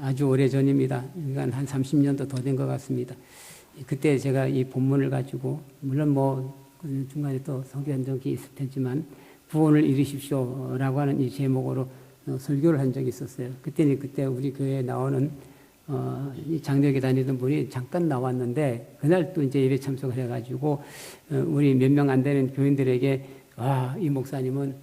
아주 오래 전입니다. 그러니까 한 30년도 더 된 것 같습니다. 그때 제가 이 본문을 가지고 물론 중간에 또 성경 적이 있을 테지만 구원을 이루십시오라고 하는 이 제목으로 설교를 한 적이 있었어요. 그때 우리 교회에 나오는 이 장로교회 다니던 분이 잠깐 나왔는데 그날 또 이제 예배 참석을 해가지고 우리 몇 명 안 되는 교인들에게 이 목사님은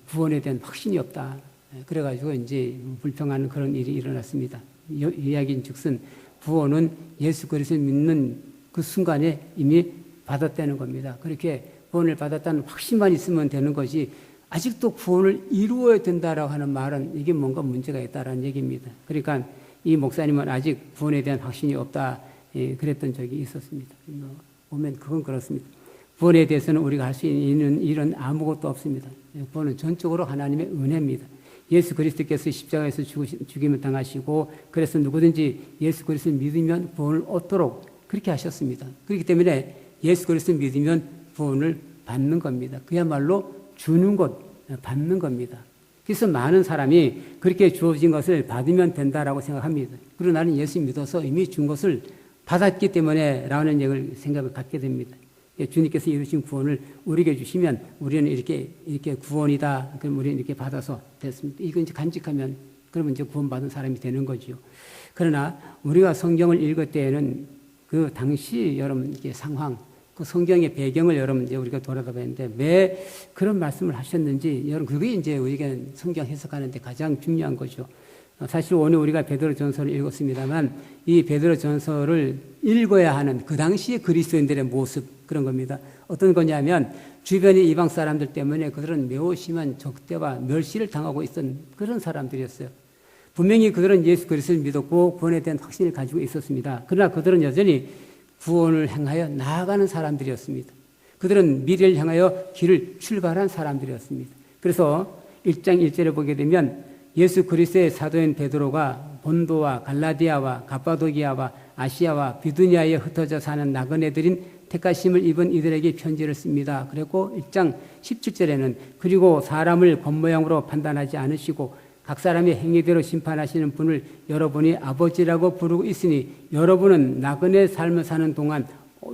구원에 대한 확신이 없다. 그래가지고 이제 불평하는 그런 일이 일어났습니다. 이야기인즉슨 구원은 예수 그리스도를 믿는 그 순간에 이미 받았다는 겁니다. 그렇게 구원을 받았다는 확신만 있으면 되는 것이 아직도 구원을 이루어야 된다라고 하는 말은 이게 뭔가 문제가 있다라는 얘기입니다. 그러니까 이 목사님은 아직 구원에 대한 확신이 없다 그랬던 적이 있었습니다. 보면 그건 그렇습니다. 구원에 대해서는 우리가 할 수 있는 일은 아무것도 없습니다. 구원은 전적으로 하나님의 은혜입니다. 예수 그리스도께서 십자가에서 죽임을 당하시고 그래서 누구든지 예수 그리스도를 믿으면 구원을 얻도록 그렇게 하셨습니다. 그렇기 때문에 예수 그리스도를 믿으면 구원을 받는 겁니다. 그야말로 주는 것, 받는 겁니다. 그래서 많은 사람이 그렇게 주어진 것을 받으면 된다라고 생각합니다. 그리고 나는 예수 믿어서 이미 준 것을 받았기 때문에 라는 생각을 갖게 됩니다. 주님께서 이루신 구원을 우리에게 주시면 우리는 이렇게 구원이다. 그럼 우리는 이렇게 받아서 됐습니다. 이거 이제 간직하면 그러면 이제 구원받은 사람이 되는 거지요. 그러나 우리가 성경을 읽을 때에는 그 당시 여러분 이게 상황, 그 성경의 배경을 여러분 이제 우리가 돌아가 봤는데 왜 그런 말씀을 하셨는지 여러분 그게 이제 우리가 성경 해석하는데 가장 중요한 거죠. 사실 오늘 우리가 베드로전서를 읽었습니다만 이 베드로전서를 읽어야 하는 그 당시의 그리스도인들의 모습 그런 겁니다. 어떤 거냐면 주변의 이방 사람들 때문에 그들은 매우 심한 적대와 멸시를 당하고 있던 그런 사람들이었어요. 분명히 그들은 예수 그리스도를 믿었고 구원에 대한 확신을 가지고 있었습니다. 그러나 그들은 여전히 구원을 향하여 나아가는 사람들이었습니다. 그들은 미래를 향하여 길을 출발한 사람들이었습니다. 그래서 1장 1절에 보게 되면 예수 그리스도의 사도인 베드로가 본도와 갈라디아와 갑바도기아와 아시아와 비두니아에 흩어져 사는 나그네들인 택하심을 입은 이들에게 편지를 씁니다. 그리고 1장 17절에는 그리고 사람을 겉모양으로 판단하지 않으시고 각 사람의 행위대로 심판하시는 분을 여러분이 아버지라고 부르고 있으니 여러분은 나그네 삶을 사는 동안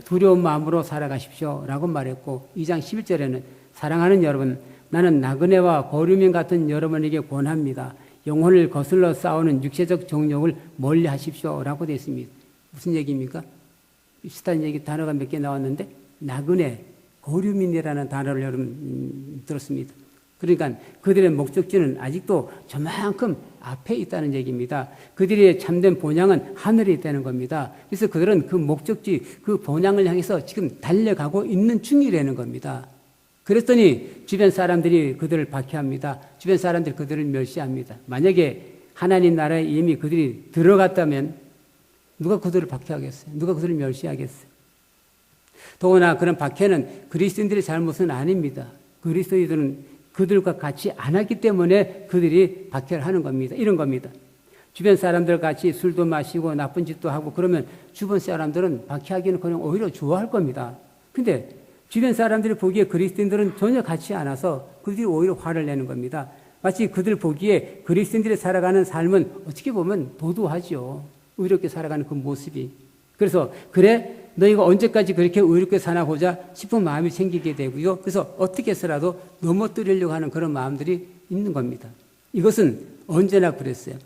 두려운 마음으로 살아가십시오 라고 말했고 2장 11절에는 사랑하는 여러분 나는 나그네와 거류민 같은 여러분에게 권합니다. 영혼을 거슬러 싸우는 육체적 정욕을 멀리 하십시오 라고 되어 있습니다. 무슨 얘기입니까? 비슷한 얘기 단어가 몇 개 나왔는데 나그네, 거류민이라는 단어를 여러분 들었습니다. 그러니까 그들의 목적지는 아직도 저만큼 앞에 있다는 얘기입니다. 그들의 참된 본향은 하늘에 있다는 겁니다. 그래서 그들은 그 목적지, 그 본향을 향해서 지금 달려가고 있는 중이라는 겁니다. 그랬더니 주변 사람들이 그들을 박해합니다. 주변 사람들이 그들을 멸시합니다. 만약에 하나님 나라에 이미 그들이 들어갔다면 누가 그들을 박해하겠어요? 누가 그들을 멸시하겠어요? 더구나 그런 박해는 그리스도인들의 잘못은 아닙니다. 그리스도인들은 그들과 같이 안 하기 때문에 그들이 박해를 하는 겁니다. 이런 겁니다. 주변 사람들 같이 술도 마시고 나쁜 짓도 하고 그러면 주변 사람들은 박해하기는 그냥 오히려 좋아할 겁니다. 근데 주변 사람들이 보기에 그리스도인들은 전혀 같이 않아서 그들이 오히려 화를 내는 겁니다. 마치 그들 보기에 그리스도인들이 살아가는 삶은 어떻게 보면 도도하죠. 의롭게 살아가는 그 모습이. 그래서 그래? 너희가 언제까지 그렇게 의롭게 사나보자 싶은 마음이 생기게 되고요. 그래서 어떻게 해서라도 넘어뜨리려고 하는 그런 마음들이 있는 겁니다. 이것은 언제나 그랬어요.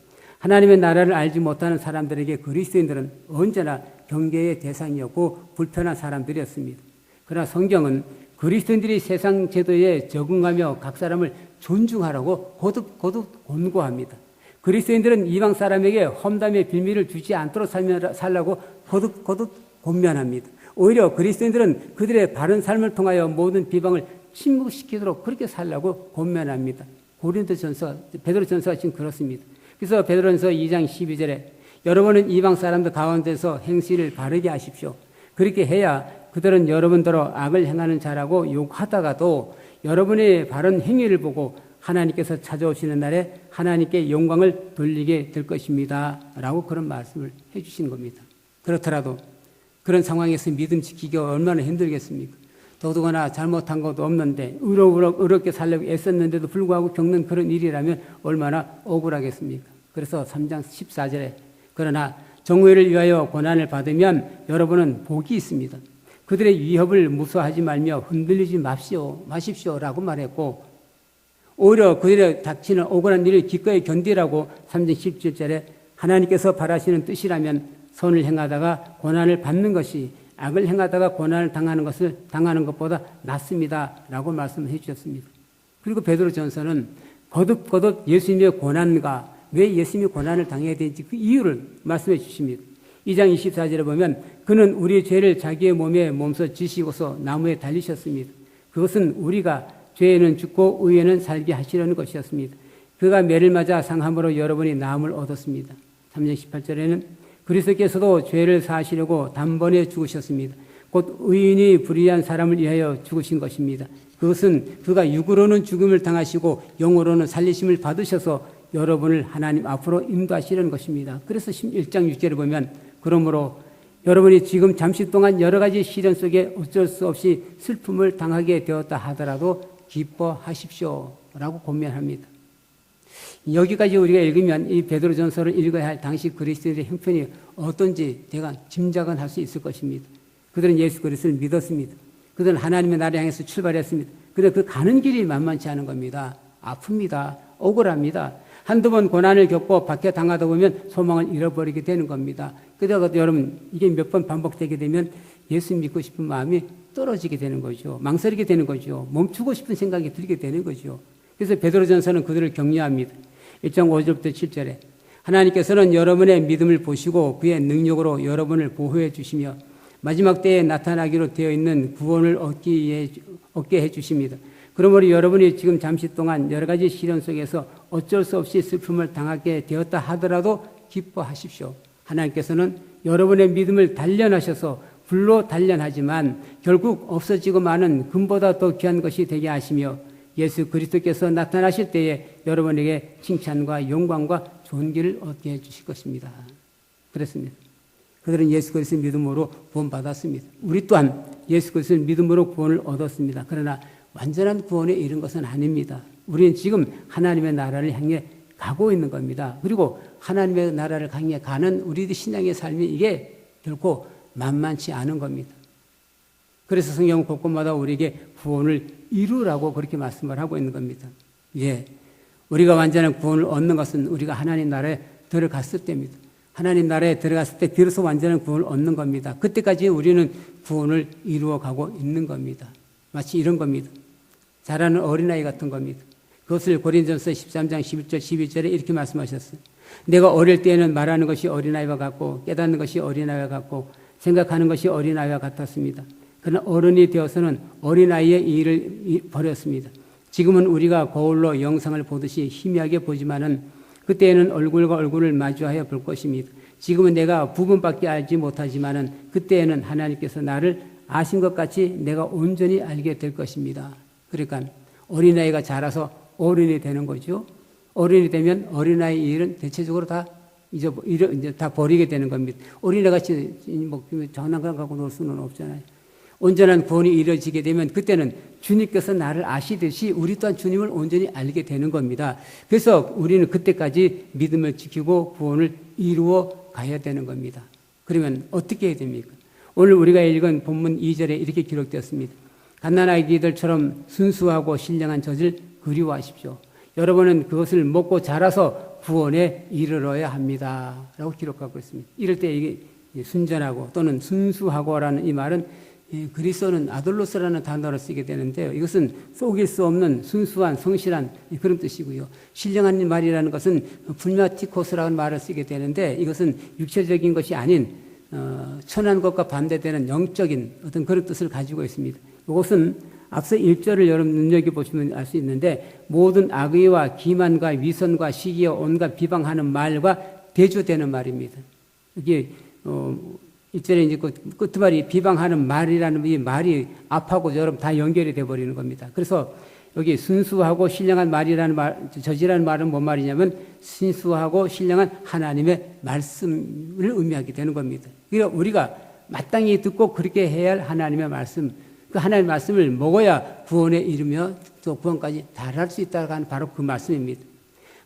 하나님의 나라를 알지 못하는 사람들에게 그리스도인들은 언제나 경계의 대상이었고 불편한 사람들이었습니다. 그러나 성경은 그리스도인들이 세상 제도에 적응하며 각 사람을 존중하라고 거듭 권고합니다. 그리스도인들은 이방 사람에게 험담의 빌미를 주지 않도록 살라고 거듭 권면합니다. 오히려 그리스도인들은 그들의 바른 삶을 통하여 모든 비방을 침묵시키도록 그렇게 살라고 권면합니다. 베드로전서가 지금 그렇습니다. 그래서 베드로전서 2장 12절에 여러분은 이방 사람들 가운데서 행실을 바르게 하십시오. 그렇게 해야 그들은 여러분더러 악을 행하는 자라고 욕하다가도 여러분의 바른 행위를 보고 하나님께서 찾아오시는 날에 하나님께 영광을 돌리게 될 것입니다. 라고 그런 말씀을 해주신 겁니다. 그렇더라도 그런 상황에서 믿음 지키기가 얼마나 힘들겠습니까? 더더구나 잘못한 것도 없는데 의롭게 살려고 애썼는데도 불구하고 겪는 그런 일이라면 얼마나 억울하겠습니까? 그래서 3장 14절에 그러나 정의를 위하여 고난을 받으면 여러분은 복이 있습니다. 그들의 위협을 무서워하지 말며 흔들리지 마십시오라고 말했고 오히려 그들의 닥치는 억울한 일을 기꺼이 견디라고 3장 17절에 하나님께서 바라시는 뜻이라면 선을 행하다가 고난을 받는 것이 악을 행하다가 고난을 당하는 것보다 낫습니다라고 말씀해 주셨습니다. 그리고 베드로전서는 거듭 예수님의 고난과 왜 예수님이 고난을 당해야 되는지 그 이유를 말씀해 주십니다. 2장 24절에 보면 그는 우리의 죄를 자기의 몸에 몸소 지시고서 나무에 달리셨습니다. 그것은 우리가 죄에는 죽고 의에는 살게 하시려는 것이었습니다. 그가 매를 맞아 상함으로 여러분이 나음을 얻었습니다. 3장 18절에는 그리스도께서도 죄를 사하시려고 단번에 죽으셨습니다. 곧 의인이 불의한 사람을 위하여 죽으신 것입니다. 그것은 그가 육으로는 죽음을 당하시고 영으로는 살리심을 받으셔서 여러분을 하나님 앞으로 인도하시려는 것입니다. 그래서 1장 6절에 보면 그러므로 여러분이 지금 잠시 동안 여러 가지 시련 속에 어쩔 수 없이 슬픔을 당하게 되었다 하더라도 기뻐하십시오라고 권면합니다. 여기까지 우리가 읽으면 이 베드로전서를 읽어야 할 당시 그리스도인의 형편이 어떤지 제가 짐작은 할 수 있을 것입니다. 그들은 예수 그리스도를 믿었습니다. 그들은 하나님의 나라를 향해서 출발했습니다. 그런데 그 가는 길이 만만치 않은 겁니다. 아픕니다. 억울합니다. 한두 번 고난을 겪고 박해당하다 보면 소망을 잃어버리게 되는 겁니다. 그러다가 여러분 이게 몇 번 반복되게 되면 예수 믿고 싶은 마음이 떨어지게 되는 거죠. 망설이게 되는 거죠. 멈추고 싶은 생각이 들게 되는 거죠. 그래서 베드로전서는 그들을 격려합니다. 1장 5절부터 7절에 하나님께서는 여러분의 믿음을 보시고 그의 능력으로 여러분을 보호해 주시며 마지막 때에 나타나기로 되어 있는 구원을 얻게 해 주십니다. 그러므로 여러분이 지금 잠시 동안 여러 가지 시련 속에서 어쩔 수 없이 슬픔을 당하게 되었다 하더라도 기뻐하십시오. 하나님께서는 여러분의 믿음을 단련하셔서 불로 단련하지만 결국 없어지고 마는 금보다 더 귀한 것이 되게 하시며 예수 그리스도께서 나타나실 때에 여러분에게 칭찬과 영광과 좋은 길을 얻게 해 주실 것입니다. 그랬습니다. 그들은 예수 그리스도의 믿음으로 구원받았습니다. 우리 또한 예수 그리스도의 믿음으로 구원을 얻었습니다. 그러나 완전한 구원에 이른 것은 아닙니다. 우리는 지금 하나님의 나라를 향해 가고 있는 겁니다. 그리고 하나님의 나라를 향해 가는 우리들 신앙의 삶이 이게 결코 만만치 않은 겁니다. 그래서 성경 곳곳마다 우리에게 구원을 이루라고 그렇게 말씀을 하고 있는 겁니다. 예, 우리가 완전한 구원을 얻는 것은 우리가 하나님 나라에 들어갔을 때입니다. 하나님 나라에 들어갔을 때 비로소 완전한 구원을 얻는 겁니다. 그때까지 우리는 구원을 이루어가고 있는 겁니다. 마치 이런 겁니다. 자라는 어린아이 같은 겁니다. 그것을 고린도전서 13장 11절 12절에 이렇게 말씀하셨어요. 내가 어릴 때에는 말하는 것이 어린아이와 같고 깨닫는 것이 어린아이와 같고 생각하는 것이 어린아이와 같았습니다. 그러나 어른이 되어서는 어린아이의 일을 버렸습니다. 지금은 우리가 거울로 영상을 보듯이 희미하게 보지만은 그때에는 얼굴과 얼굴을 마주하여 볼 것입니다. 지금은 내가 부분밖에 알지 못하지만은 그때에는 하나님께서 나를 아신 것 같이 내가 온전히 알게 될 것입니다. 그러니까 어린아이가 자라서 어른이 되는 거죠. 어른이 되면 어린아이 일은 대체적으로 다 이제 다 버리게 되는 겁니다. 어린애같이 뭐 장난감 갖고 놀 수는 없잖아요. 온전한 구원이 이루어지게 되면 그때는 주님께서 나를 아시듯이 우리 또한 주님을 온전히 알게 되는 겁니다. 그래서 우리는 그때까지 믿음을 지키고 구원을 이루어 가야 되는 겁니다. 그러면 어떻게 해야 됩니까? 오늘 우리가 읽은 본문 2절에 이렇게 기록되었습니다. 갓난아기들처럼 순수하고 신령한 젖을 그리워하십시오. 여러분은 그것을 먹고 자라서 구원에 이르러야 합니다. 라고 기록하고 있습니다. 이럴 때 이게 순전하고 또는 순수하고라는 이 말은 그리스도는 아돌로스라는 단어를 쓰게 되는데요. 이것은 속일 수 없는 순수한 성실한 그런 뜻이고요. 신령한 말이라는 것은 불마티코스라는 말을 쓰게 되는데 이것은 육체적인 것이 아닌 천한 것과 반대되는 영적인 어떤 그런 뜻을 가지고 있습니다. 이것은 앞서 1절을 여러분 눈여겨보시면 알 수 있는데 모든 악의와 기만과 위선과 시기와 온갖 비방하는 말과 대조되는 말입니다. 이게 1절에 이제 끝말이 비방하는 말이라는 이 말이 앞하고 여러분 다 연결이 되어버리는 겁니다. 그래서 여기 순수하고 신령한 말이라는 말, 저지라는 말은 뭔 말이냐면 순수하고 신령한 하나님의 말씀을 의미하게 되는 겁니다. 그러니까 우리가 마땅히 듣고 그렇게 해야 할 하나님의 말씀, 그 하나님의 말씀을 먹어야 구원에 이르며 또 구원까지 달할 수 있다고 하는 바로 그 말씀입니다.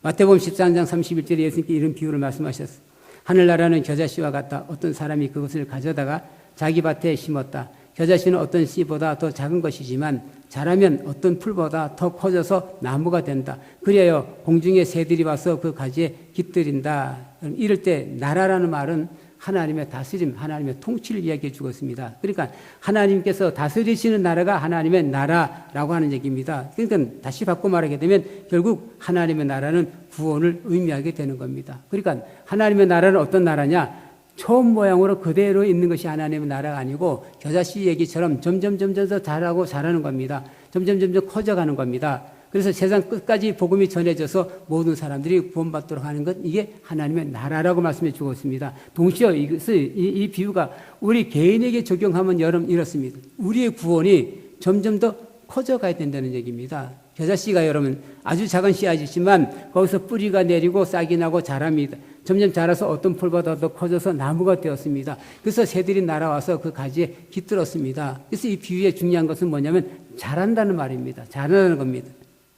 마태복음 13장 31절에 예수님께 이런 비유를 말씀하셨어요. 하늘나라는 겨자씨와 같다. 어떤 사람이 그것을 가져다가 자기 밭에 심었다. 겨자씨는 어떤 씨보다 더 작은 것이지만 자라면 어떤 풀보다 더 커져서 나무가 된다. 그리하여 공중의 새들이 와서 그 가지에 깃들인다. 이럴 때 나라라는 말은 하나님의 다스림, 하나님의 통치를 이야기해 주고 있습니다. 그러니까 하나님께서 다스리시는 나라가 하나님의 나라라고 하는 얘기입니다. 그러니까 다시 바꿔 말하게 되면 결국 하나님의 나라는 구원을 의미하게 되는 겁니다. 그러니까 하나님의 나라는 어떤 나라냐? 처음 모양으로 그대로 있는 것이 하나님의 나라가 아니고 겨자씨 얘기처럼 점점 더 자라고 자라는 겁니다. 점점 커져가는 겁니다. 그래서 세상 끝까지 복음이 전해져서 모든 사람들이 구원받도록 하는 것, 이게 하나님의 나라라고 말씀해 주고 있습니다. 동시에 이 비유가 우리 개인에게 적용하면 여러분 이렇습니다. 우리의 구원이 점점 더 커져가야 된다는 얘기입니다. 겨자씨가 여러분 아주 작은 씨앗이지만 거기서 뿌리가 내리고 싹이 나고 자랍니다. 점점 자라서 어떤 풀보다 더 커져서 나무가 되었습니다. 그래서 새들이 날아와서 그 가지에 깃들었습니다. 그래서 이 비유의 중요한 것은 뭐냐면 자란다는 말입니다. 자라는 겁니다.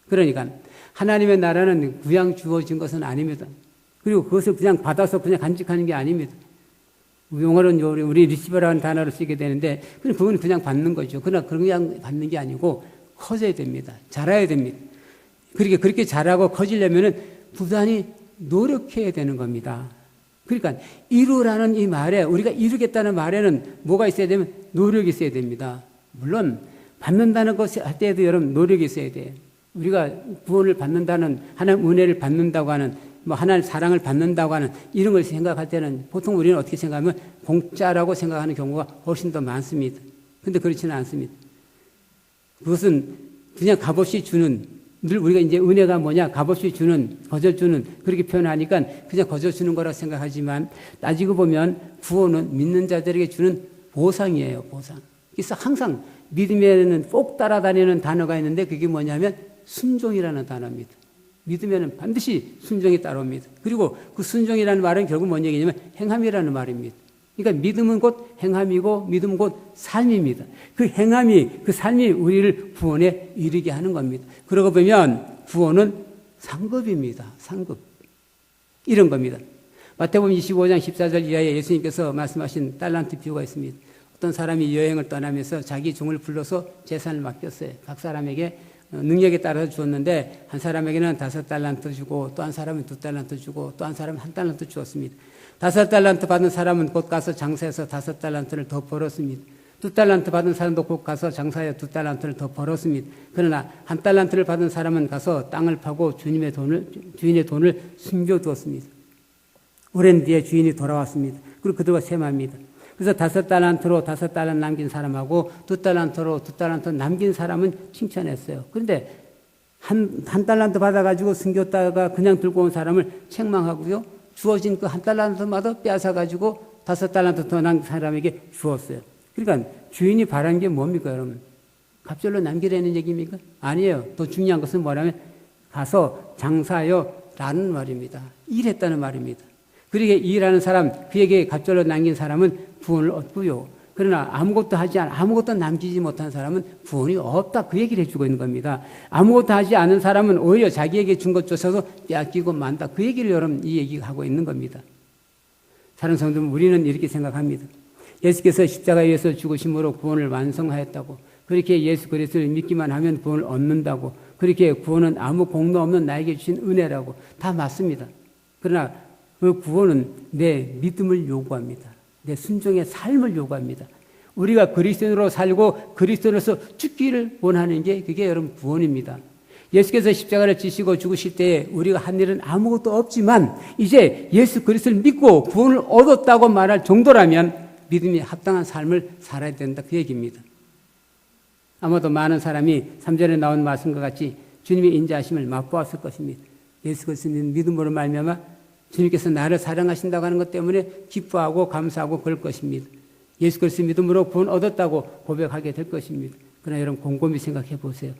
그러니까 하나님의 나라는 그냥 주어진 것은 아닙니다. 그리고 그것을 그냥 받아서 그냥 간직하는 게 아닙니다. 용어는 우리 리시버라는 단어를 쓰게 되는데 그건 그냥 받는 거죠. 그러나 그냥 받는 게 아니고 커져야 됩니다. 자라야 됩니다. 그렇게 자라고 커지려면은 부단히 노력해야 되는 겁니다. 그러니까 이루라는 이 말에 우리가 이루겠다는 말에는 뭐가 있어야 되면 노력이 있어야 됩니다. 물론 받는다는 것을 할 때에도 여러분 노력이 있어야 돼요. 우리가 구원을 받는다는 하나님 은혜를 받는다고 하는 하나님 사랑을 받는다고 하는 이런 걸 생각할 때는 보통 우리는 어떻게 생각하면 공짜라고 생각하는 경우가 훨씬 더 많습니다. 그런데 그렇지는 않습니다. 그것은 그냥 값없이 주는, 늘 우리가 이제 은혜가 뭐냐, 값없이 주는, 거저 주는, 그렇게 표현하니까 그냥 거저 주는 거라고 생각하지만 따지고 보면 구원은 믿는 자들에게 주는 보상이에요, 보상. 그래서 항상 믿음에는 꼭 따라다니는 단어가 있는데 그게 뭐냐면 순종이라는 단어입니다. 믿으면 반드시 순종이 따라옵니다. 그리고 그 순종이라는 말은 결국 뭔 얘기냐면 행함이라는 말입니다. 그러니까 믿음은 곧 행함이고 믿음은 곧 삶입니다. 그 행함이, 그 삶이 우리를 구원에 이르게 하는 겁니다. 그러고 보면 구원은 상급입니다. 상급. 이런 겁니다. 마태복음 25장 14절 이하에 예수님께서 말씀하신 달란트 비유가 있습니다. 어떤 사람이 여행을 떠나면서 자기 종을 불러서 재산을 맡겼어요. 각 사람에게 능력에 따라서 주었는데 한 사람에게는 5달란트 주고 또 한 사람은 2달란트 주고 또 한 사람은 1달란트 주었습니다. 5달란트 받은 사람은 곧 가서 장사해서 5달란트를 더 벌었습니다. 2달란트 받은 사람도 곧 가서 장사해 2달란트를 더 벌었습니다. 그러나 1달란트를 받은 사람은 가서 땅을 파고 주인의 돈을 숨겨두었습니다. 오랜 뒤에 주인이 돌아왔습니다. 그리고 그들과 셈합니다. 그래서 5달란트로 5달란트 남긴 사람하고 2달란트로 2달란트 남긴 사람은 칭찬했어요. 그런데 한 달란트 받아가지고 숨겼다가 그냥 들고 온 사람을 책망하고요. 주어진 그 1달란트마다 빼앗아가지고 5달란트 더 남긴 사람에게 주었어요. 그러니까 주인이 바란 게 뭡니까, 여러분? 갑절로 남기라는 얘기입니까? 아니에요. 더 중요한 것은 뭐냐면 가서 장사하여 라는 말입니다. 일했다는 말입니다. 그러게 일하는 사람, 그에게 갑절로 남긴 사람은 구원을 얻고요. 그러나 아무것도 남기지 못한 사람은 구원이 없다. 그 얘기를 해주고 있는 겁니다. 아무것도 하지 않은 사람은 오히려 자기에게 준 것조차도 빼앗기고 만다. 그 얘기를 여러분 이 얘기하고 있는 겁니다. 사랑하는 성도 여러분, 우리는 이렇게 생각합니다. 예수께서 십자가에 의해서 죽으심으로 구원을 완성하였다고. 그렇게 예수 그리스도를 믿기만 하면 구원을 얻는다고. 그렇게 구원은 아무 공로 없는 나에게 주신 은혜라고. 다 맞습니다. 그러나 그 구원은 내 믿음을 요구합니다. 내 순종의 삶을 요구합니다. 우리가 그리스도인으로 살고 그리스도인으로서 죽기를 원하는 게 그게 여러분 구원입니다. 예수께서 십자가를 지시고 죽으실 때에 우리가 한 일은 아무것도 없지만 이제 예수 그리스도를 믿고 구원을 얻었다고 말할 정도라면 믿음이 합당한 삶을 살아야 된다. 그 얘기입니다. 아마도 많은 사람이 3절에 나온 말씀과 같이 주님의 인자하심을 맛보았을 것입니다. 예수 그리스도를 믿음으로 말미암아 주님께서 나를 사랑하신다고 하는 것 때문에 기뻐하고 감사하고 그럴 것입니다. 예수 그리스도 믿음으로 구원 얻었다고 고백하게 될 것입니다. 그러나 여러분 곰곰이 생각해 보세요.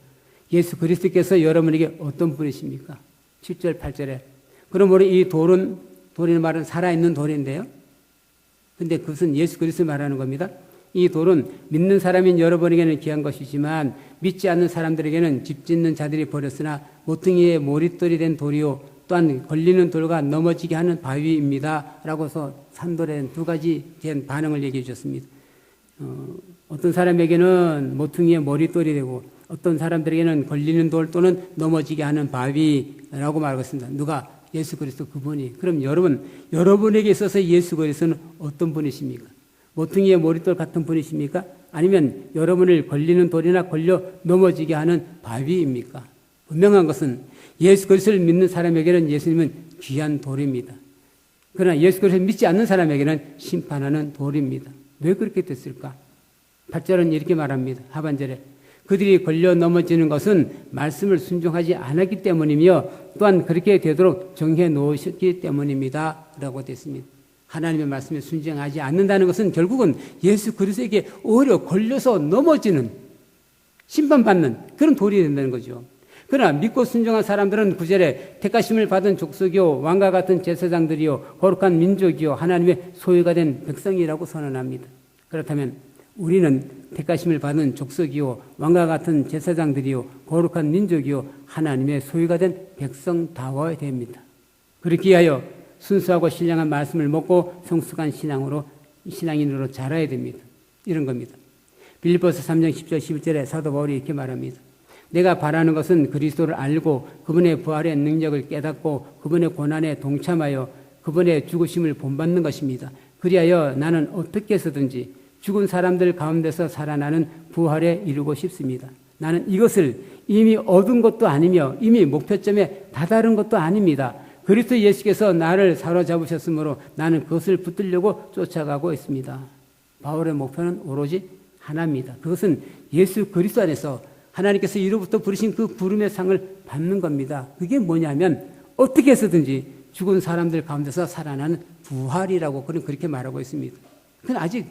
예수 그리스도께서 여러분에게 어떤 분이십니까? 7절 8절에 그러므로 이 돌이라는 말은 살아있는 돌인데요. 근데 그것은 예수 그리스도 말하는 겁니다. 이 돌은 믿는 사람인 여러분에게는 귀한 것이지만 믿지 않는 사람들에게는 집 짓는 자들이 버렸으나 모퉁이의 모릿돌이 된 돌이요 또한 걸리는 돌과 넘어지게 하는 바위입니다. 라고서 산돌에 두 가지 된 반응을 얘기해 주셨습니다. 어떤 사람에게는 모퉁이의 머릿돌이 되고 어떤 사람들에게는 걸리는 돌 또는 넘어지게 하는 바위라고 말하고 있습니다. 누가? 예수 그리스도 그분이. 그럼 여러분에게 있어서 예수 그리스도는 어떤 분이십니까? 모퉁이의 머릿돌 같은 분이십니까? 아니면 여러분을 걸리는 돌이나 걸려 넘어지게 하는 바위입니까? 분명한 것은 예수 그리스도를 믿는 사람에게는 예수님은 귀한 돌입니다. 그러나 예수 그리스도를 믿지 않는 사람에게는 심판하는 돌입니다. 왜 그렇게 됐을까? 8절은 이렇게 말합니다. 하반절에 그들이 걸려 넘어지는 것은 말씀을 순종하지 않았기 때문이며 또한 그렇게 되도록 정해 놓으셨기 때문입니다. 라고 됐습니다. 하나님의 말씀에 순종하지 않는다는 것은 결국은 예수 그리스도에게 오히려 걸려서 넘어지는 심판받는 그런 돌이 된다는 거죠. 그러나 믿고 순종한 사람들은 9절에 택하심을 받은 족속이요 왕과 같은 제사장들이요 거룩한 민족이요 하나님의 소유가 된 백성이라고 선언합니다. 그렇다면 우리는 택하심을 받은 족속이요 왕과 같은 제사장들이요 거룩한 민족이요 하나님의 소유가 된 백성다워야 됩니다. 그렇게 하여 순수하고 신령한 말씀을 먹고 성숙한 신앙인으로 자라야 됩니다. 이런 겁니다. 빌립보서 3장 10절 11절에 사도 바울이 이렇게 말합니다. 내가 바라는 것은 그리스도를 알고 그분의 부활의 능력을 깨닫고 그분의 고난에 동참하여 그분의 죽으심을 본받는 것입니다. 그리하여 나는 어떻게 해서든지 죽은 사람들 가운데서 살아나는 부활에 이루고 싶습니다. 나는 이것을 이미 얻은 것도 아니며 이미 목표점에 다다른 것도 아닙니다. 그리스도 예수께서 나를 사로잡으셨으므로 나는 그것을 붙들려고 쫓아가고 있습니다. 바울의 목표는 오로지 하나입니다. 그것은 예수 그리스도 안에서 하나님께서 이로부터 부르신 그 부름의 상을 받는 겁니다. 그게 뭐냐면 어떻게 해서든지 죽은 사람들 가운데서 살아나는 부활이라고 그렇게 말하고 있습니다. 그런데 아직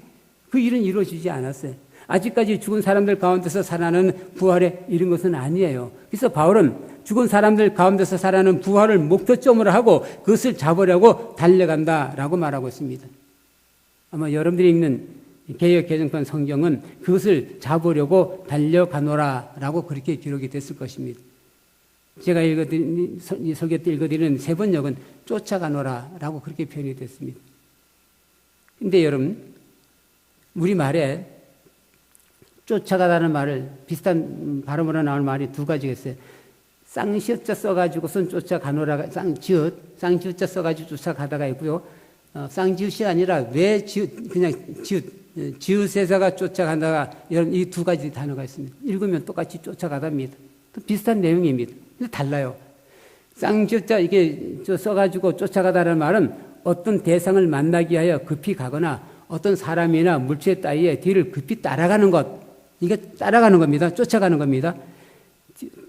그 일은 이루어지지 않았어요. 아직까지 죽은 사람들 가운데서 살아나는 부활에 이른 것은 아니에요. 그래서 바울은 죽은 사람들 가운데서 살아나는 부활을 목표점으로 하고 그것을 잡으려고 달려간다라고 말하고 있습니다. 아마 여러분들이 읽는 개역 개정판 성경은 그것을 잡으려고 달려가노라라고 그렇게 기록이 됐을 것입니다. 제가 이 설교 때 읽어드리는 세 번역은 쫓아가노라라고 그렇게 표현이 됐습니다. 근데 여러분, 우리말에 쫓아가다는 말을 비슷한 발음으로 나올 말이 두 가지가 있어요. 쌍시옷자 써가지고선 쫓아가노라, 쌍지읒자 써가지고 쫓아가다가 있고요. 쌍지읒이 아니라 왜 그냥 지읒에다가 쫓아간다가 이런 이 두 가지 단어가 있습니다. 읽으면 똑같이 쫓아가답니다. 또 비슷한 내용입니다. 근데 달라요. 쌍지읒자 이게 써가지고 쫓아가다라는 말은 어떤 대상을 만나기 위하여 급히 가거나 어떤 사람이나 물체 따위에 뒤를 급히 따라가는 것. 이게 따라가는 겁니다. 쫓아가는 겁니다.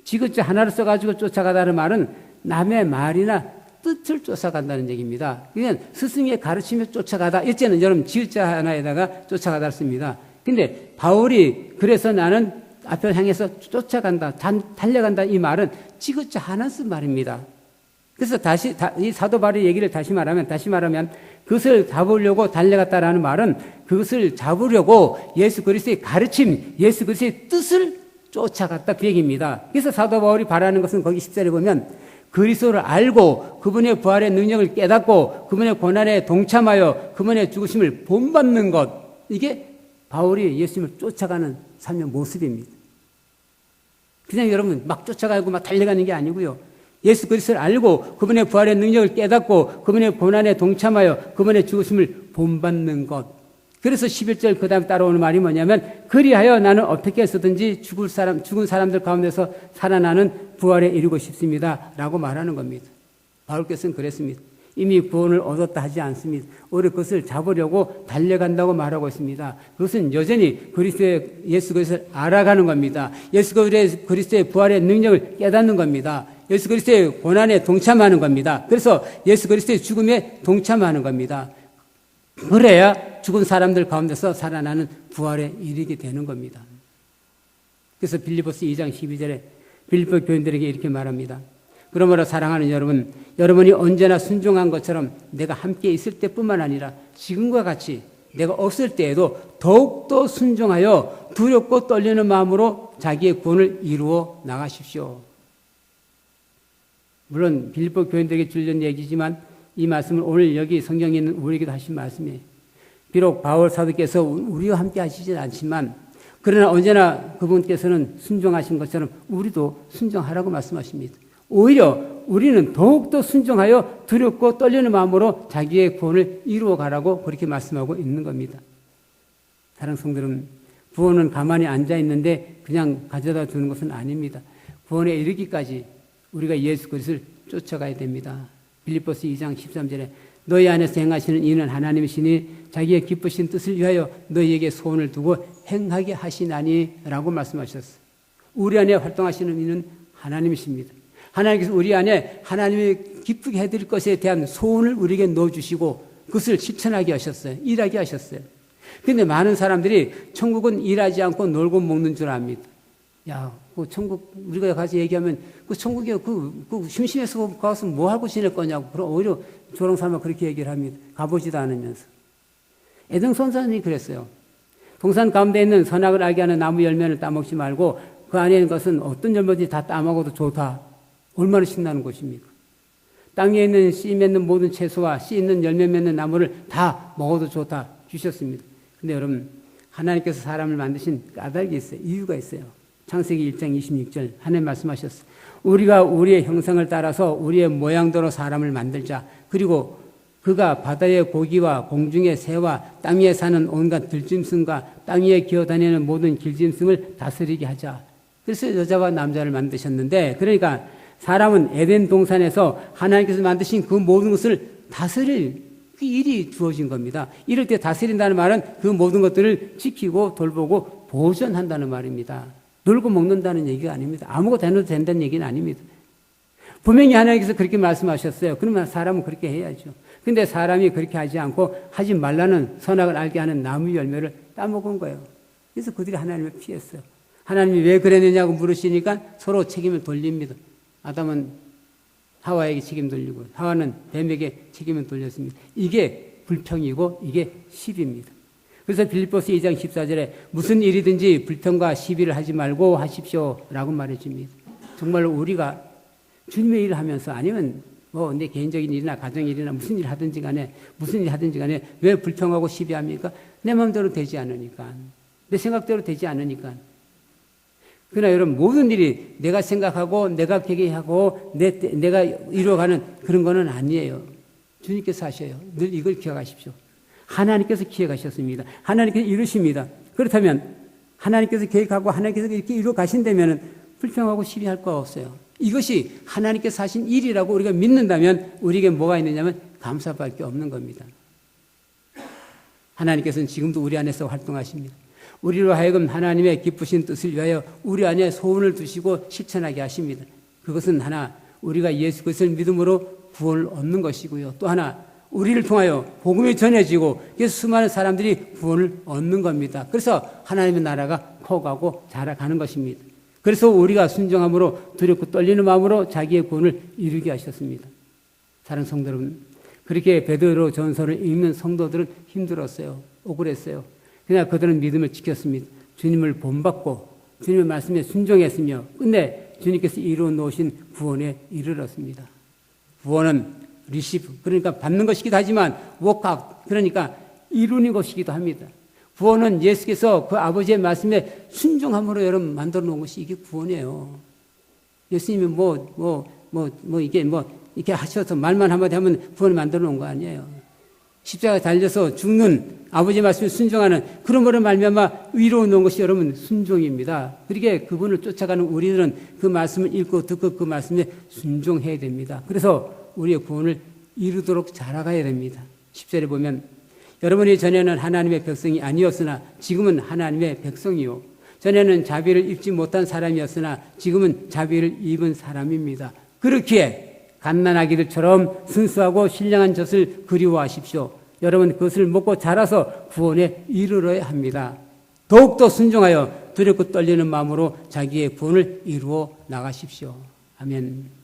지읒자 하나를 써가지고 쫓아가다는 말은 남의 말이나 뜻을 쫓아간다는 얘기입니다. 그냥 스승의 가르침에 쫓아가다. 이때는 여러분 지읒자 하나에다가 쫓아가다 씁니다. 근데 바울이 그래서 나는 앞을 향해서 쫓아간다, 달려간다 이 말은 지읒자 하나 쓴 말입니다. 그래서 이 사도 바울의 얘기를 다시 말하면 그것을 잡으려고 달려갔다라는 말은 그것을 잡으려고 예수 그리스도의 가르침, 예수 그리스도의 뜻을 쫓아갔다 그 얘기입니다. 그래서 사도 바울이 바라는 것은 거기 10절에 보면 그리스도를 알고 그분의 부활의 능력을 깨닫고 그분의 고난에 동참하여 그분의 죽으심을 본받는 것. 이게 바울이 예수님을 쫓아가는 삶의 모습입니다. 그냥 여러분 막 쫓아가고 막 달려가는 게 아니고요. 예수 그리스도를 알고 그분의 부활의 능력을 깨닫고 그분의 고난에 동참하여 그분의 죽으심을 본받는 것. 그래서 11절 그 다음 따라오는 말이 뭐냐면 그리하여 나는 어떻게 해서든지 죽은 사람들 가운데서 살아나는 부활에 이르고 싶습니다. 라고 말하는 겁니다. 바울께서는 그랬습니다. 이미 구원을 얻었다 하지 않습니다. 오히려 그것을 잡으려고 달려간다고 말하고 있습니다. 그것은 여전히 예수 그리스도를 알아가는 겁니다. 예수 그리스도의 부활의 능력을 깨닫는 겁니다. 예수 그리스도의 고난에 동참하는 겁니다. 그래서 예수 그리스도의 죽음에 동참하는 겁니다. 그래야 죽은 사람들 가운데서 살아나는 부활에 이르게 되는 겁니다. 그래서 빌립보서 2장 12절에 빌립보 교인들에게 이렇게 말합니다. 그러므로 사랑하는 여러분, 여러분이 언제나 순종한 것처럼 내가 함께 있을 때뿐만 아니라 지금과 같이 내가 없을 때에도 더욱더 순종하여 두렵고 떨리는 마음으로 자기의 구원을 이루어 나가십시오. 물론 빌립보 교인들에게 주려는 얘기지만 이 말씀은 오늘 여기 성경에 있는 우리에게도 하신 말씀이에요. 비록 바울 사도께서 우리와 함께 하시진 않지만 그러나 언제나 그분께서는 순종하신 것처럼 우리도 순종하라고 말씀하십니다. 오히려 우리는 더욱더 순종하여 두렵고 떨리는 마음으로 자기의 구원을 이루어 가라고 그렇게 말씀하고 있는 겁니다. 사랑하는 성도들은 구원은 가만히 앉아 있는데 그냥 가져다 두는 것은 아닙니다. 구원에 이르기까지 우리가 예수 그리스도를 쫓아가야 됩니다. 빌립보서 2장 13절에 너희 안에서 행하시는 이는 하나님이시니 자기의 기쁘신 뜻을 위하여 너희에게 소원을 두고 행하게 하시나니 라고 말씀하셨어요. 우리 안에 활동하시는 이는 하나님이십니다. 하나님께서 우리 안에 하나님이 기쁘게 해드릴 것에 대한 소원을 우리에게 넣어주시고 그것을 실천하게 하셨어요. 일하게 하셨어요. 그런데 많은 사람들이 천국은 일하지 않고 놀고 먹는 줄 압니다. 야, 그 천국 우리가 가서 얘기하면 그 천국에 그 심심해서 가서 뭐 하고 지낼 거냐고. 그럼 오히려 저런 사람은 그렇게 얘기를 합니다. 가보지도 않으면서. 에덴 선산이 그랬어요. 동산 가운데 있는 선악을 알게 하는 나무 열매를 따먹지 말고 그 안에 있는 것은 어떤 열매든지 다 따먹어도 좋다. 얼마나 신나는 것입니까? 땅에 있는 씨 맺는 모든 채소와 씨 있는 열매 맺는 나무를 다 먹어도 좋다 주셨습니다. 근데 여러분 하나님께서 사람을 만드신 까닭이 있어요. 이유가 있어요. 창세기 1장 26절 하나님 말씀하셨어요. 우리가 우리의 형상을 따라서 우리의 모양대로 사람을 만들자. 그리고 그가 바다의 고기와 공중의 새와 땅 위에 사는 온갖 들짐승과 땅 위에 기어다니는 모든 길짐승을 다스리게 하자. 그래서 여자와 남자를 만드셨는데 그러니까 사람은 에덴 동산에서 하나님께서 만드신 그 모든 것을 다스릴 그 일이 주어진 겁니다. 이럴 때 다스린다는 말은 그 모든 것들을 지키고 돌보고 보존한다는 말입니다. 놀고 먹는다는 얘기가 아닙니다. 아무것도 해도 된다는 얘기는 아닙니다. 분명히 하나님께서 그렇게 말씀하셨어요. 그러면 사람은 그렇게 해야죠. 근데 사람이 그렇게 하지 않고 하지 말라는 선악을 알게 하는 나무 열매를 따먹은 거예요. 그래서 그들이 하나님을 피했어요. 하나님이 왜 그랬느냐고 물으시니까 서로 책임을 돌립니다. 아담은 하와에게 책임 돌리고 하와는 뱀에게 책임을 돌렸습니다. 이게 불평이고 이게 시비입니다. 그래서 빌립보서 2장 14절에 무슨 일이든지 불평과 시비를 하지 말고 하십시오라고 말해줍니다. 정말로 우리가 주님의 일을 하면서 아니면 뭐 내 개인적인 일이나 가정 일이나 무슨 일 하든지 간에 왜 불평하고 시비합니까? 내 마음대로 되지 않으니까. 내 생각대로 되지 않으니까. 그러나 여러분 모든 일이 내가 생각하고 내가 계획하고 내가 이루어가는 그런 거는 아니에요. 주님께서 하셔요. 늘 이걸 기억하십시오. 하나님께서 기획하셨습니다. 하나님께서 이루십니다. 그렇다면 하나님께서 계획하고 하나님께서 이렇게 이루어 가신다면 불평하고 시비할 거 없어요. 이것이 하나님께서 하신 일이라고 우리가 믿는다면 우리에게 뭐가 있느냐면 감사밖에 없는 겁니다. 하나님께서는 지금도 우리 안에서 활동하십니다. 우리로 하여금 하나님의 기쁘신 뜻을 위하여 우리 안에 소원을 두시고 실천하게 하십니다. 그것은 하나 우리가 예수 그리스도를 믿음으로 구원을 얻는 것이고요. 또 하나 우리를 통하여 복음이 전해지고 그래서 수많은 사람들이 구원을 얻는 겁니다. 그래서 하나님의 나라가 커가고 자라가는 것입니다. 그래서 우리가 순종함으로 두렵고 떨리는 마음으로 자기의 구원을 이루게 하셨습니다. 사랑하는 성도 여러분, 그렇게 베드로 전서를 읽는 성도들은 힘들었어요. 억울했어요. 그러나 그들은 믿음을 지켰습니다. 주님을 본받고 주님의 말씀에 순종했으며 근데 주님께서 이루어 놓으신 구원에 이르렀습니다. 구원은 리시브, 그러니까 받는 것이기도 하지만 워크아웃, 그러니까 이루는 것이기도 합니다. 구원은 예수께서 그 아버지의 말씀에 순종함으로 여러분 만들어 놓은 것이 이게 구원이에요. 예수님이 이렇게 하셔서 말만 한마디 하면 구원을 만들어 놓은 거 아니에요. 십자가에 달려서 죽는 아버지의 말씀에 순종하는 그런 거를 말미암아 위로 놓은 것이 여러분 순종입니다. 그렇게 그분을 쫓아가는 우리들은 그 말씀을 읽고 듣고 그 말씀에 순종해야 됩니다. 그래서 우리의 구원을 이루도록 자라가야 됩니다. 10절에 보면 여러분이 전에는 하나님의 백성이 아니었으나 지금은 하나님의 백성이요. 전에는 자비를 입지 못한 사람이었으나 지금은 자비를 입은 사람입니다. 그렇기에 갓난아기들처럼 순수하고 신령한 젖을 그리워하십시오. 여러분 그것을 먹고 자라서 구원에 이르러야 합니다. 더욱더 순종하여 두렵고 떨리는 마음으로 자기의 구원을 이루어 나가십시오. 아멘.